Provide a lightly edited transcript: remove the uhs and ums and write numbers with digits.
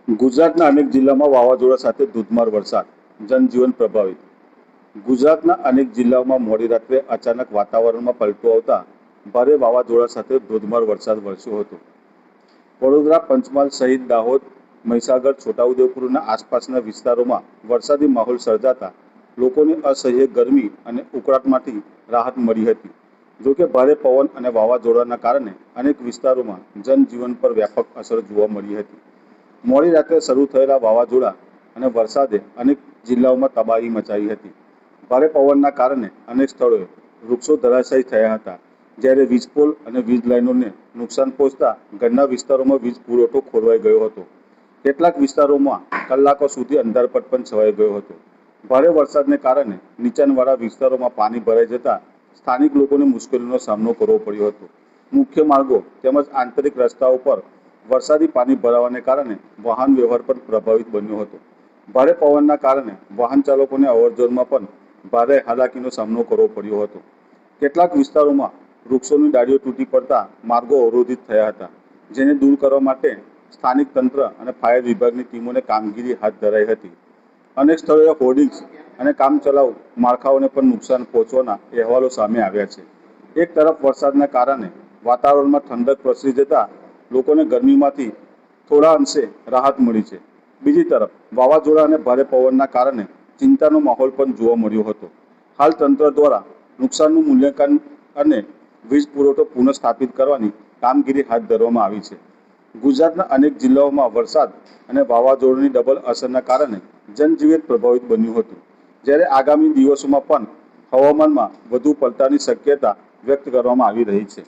ગુજરાતના અનેક જિલ્લામાં વાવાઝોડા સાથે ધોધમાર વરસાદ, જનજીવન પ્રભાવિત. ગુજરાતના અનેક જિલ્લાઓમાં મોડી રાત્રે અચાનક વાતાવરણમાં પલટો આવતા ભારે વાવાઝોડા સાથે ધોધમાર વરસાદ વરસ્યો હતો. વડોદરા, પંચમહાલ સહિત દાહોદ, મહીસાગર, છોટાઉદેપુરના આસપાસના વિસ્તારોમાં વરસાદી માહોલ સર્જાતા લોકોને અસહ્ય ગરમી અને ઉકળાટમાંથી રાહત મળી હતી. જોકે ભારે પવન અને વાવાઝોડાના કારણે અનેક વિસ્તારોમાં જનજીવન પર વ્યાપક અસર જોવા મળી હતી. મોડી રાત્રે શરૂ થયેલા વાવાઝોડા અને વરસાદે અનેક જિલ્લાઓમાં તબાહી મચાવી હતી. ભારે પવનના કારણે અનેક સ્થળોએ વૃક્ષો ધરાશાયી થયા હતા, જ્યારે વીજપોલ અને વીજ લાઇનોને નુકસાન પહોંચતા ઘરના વિસ્તારોમાં વીજ પુરવઠો ખોરવાઈ ગયો હતો. કેટલાક વિસ્તારોમાં કલાકો સુધી અંધારપટ પણ છવાઈ ગયો હતો. ભારે વરસાદને કારણે નીચાણવાળા વિસ્તારોમાં પાણી ભરાઈ જતા સ્થાનિક લોકોને મુશ્કેલીનો સામનો કરવો પડ્યો હતો. મુખ્ય માર્ગો તેમજ આંતરિક રસ્તાઓ પર વરસાદી પાણી ભરાવાને કારણે વાહન વ્યવહાર પણ પ્રભાવિત બન્યો હતો. ભારે પવનના કારણે વાહન ચાલકોને અવરજવરમાં પણ ભારે હાલાકીનો સામનો કરવો પડ્યો હતો. કેટલાક વિસ્તારોમાં વૃક્ષોની ડાળીઓ તૂટી પડતા માર્ગો અવરોધિત થયા હતા, જેને દૂર કરવા માટે સ્થાનિક તંત્ર અને ફાયર વિભાગની ટીમોને કામગીરી હાથ ધરાઈ હતી. અનેક સ્થળોએ હોર્ડિંગ્સ અને કામચલાઉ માળખાઓને પણ નુકસાન પહોંચવાના અહેવાલો સામે આવ્યા છે. એક તરફ વરસાદના કારણે વાતાવરણમાં ઠંડક પ્રસરી જતા લોકોને ગરમીમાંથી થોડા અંશે રાહત મળી છે. બીજી તરફ વાવાઝોડા અને ભારે પવનના કારણે ચિંતાનો માહોલ પણ જોવા મળ્યો હતો. હાલ તંત્ર દ્વારા નુકસાનનું મૂલ્યાંકન અને વીજ પુરવઠો પુનઃસ્થાપિત કરવાની કામગીરી હાથ ધરવામાં આવી છે. ગુજરાતના અનેક જિલ્લાઓમાં વરસાદ અને વાવાઝોડાની ડબલ અસરના કારણે જનજીવન પ્રભાવિત બન્યું હતું, જ્યારે આગામી દિવસોમાં પણ હવામાનમાં વધુ પલટાની શક્યતા વ્યક્ત કરવામાં આવી રહી છે.